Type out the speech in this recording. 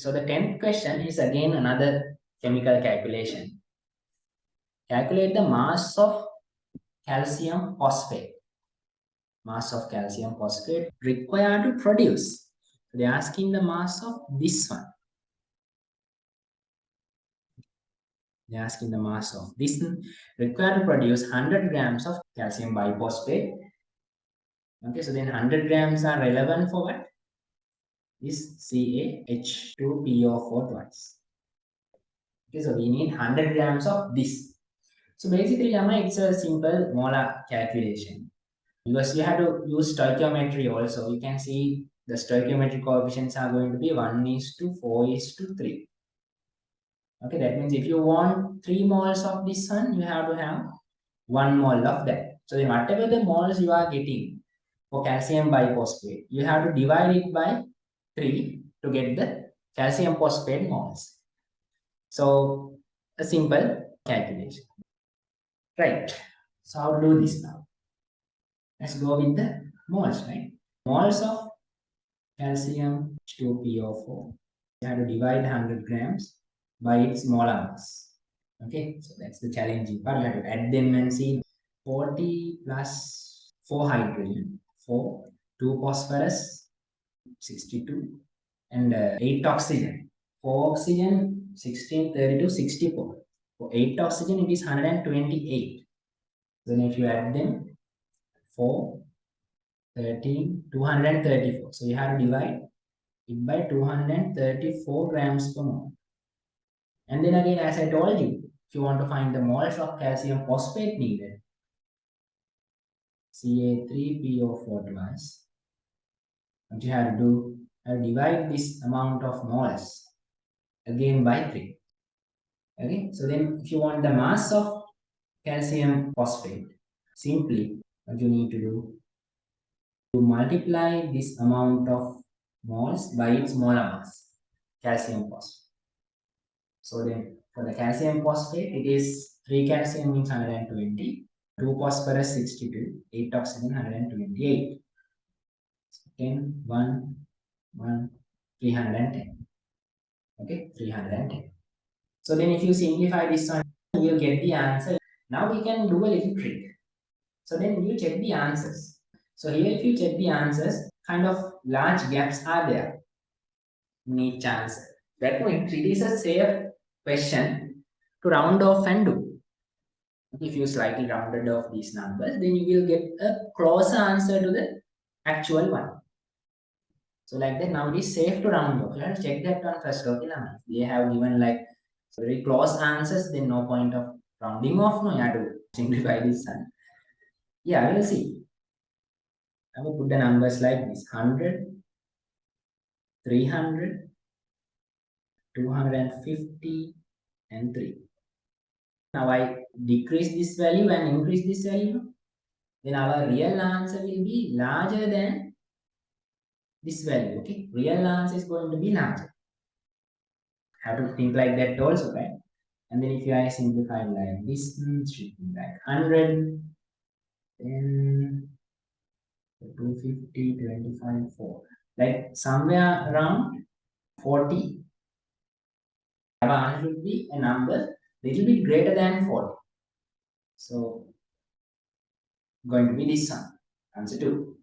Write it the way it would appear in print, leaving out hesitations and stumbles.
So the 10th question is again another chemical calculation. Calculate the mass of calcium phosphate. Mass of calcium phosphate required to produce. So they're asking the mass of this one. They're asking the mass of this one required to produce 100 grams of calcium biphosphate. Okay, so then 100 grams are relevant for what? This CaH2PO4 twice. Okay, so we need 100 grams of this. So basically, it's a simple molar calculation. Because you have to use stoichiometry also. You can see the stoichiometric coefficients are going to be 1:4:3. Okay, that means if you want 3 moles of this one, you have to have 1 mole of that. So then whatever the moles you are getting for calcium biphosphate, you have to divide it by 3 to get the calcium phosphate moles. So a simple calculation. Right. So how to do this now? Let's go with the moles, right? Moles of calcium H2PO4. You have to divide 100 grams by its molar mass. Okay, so that's the challenging part. You have to add them and see 40 plus 4 hydrogen, 4, 2 phosphorus, 62, and 8 oxygen. 4 oxygen, 16, 32, 64. For 8 oxygen, it is 128. Then if you add them, 4, 13, 234. So you have to divide it by 234 grams per mole. And then again, as I told you, if you want to find the moles of calcium phosphate needed, Ca3PO4 twice, what you have to do, you have to divide this amount of moles again by 3. Okay, so then if you want the mass of calcium phosphate, simply what you need to do, to multiply this amount of moles by its molar mass, calcium phosphate. So then for the calcium phosphate, it is 3 calcium means 120, 2 phosphorus 62, 8 oxygen 128. So 10, 1, 1, 310. Okay, 310. So then if you simplify this one, you will get the answer. Now we can do a little trick. So then you check the answers. So here if you check the answers, kind of large gaps are there in each answer. That means it is a safe question to round off and do. If you slightly rounded off these numbers, then you will get a closer answer to the actual one. So like that, now it is safe to round off. You have to check that one first. Okay, now they have given like very close answers, then no point of rounding off. No, you have to simplify this one. Yeah, we'll see. I will put the numbers like this: 100, 300, 250, and 3. Now I decrease this value and increase this value. Then our real answer will be larger than this value. Okay, real answer is going to be larger. Have to think like that also, right? And then if you simplify like this, should be like 100, then 250, 25, 4. Like somewhere around 40. Our answer should be a number little bit greater than 40. So going to be this one, answer 2.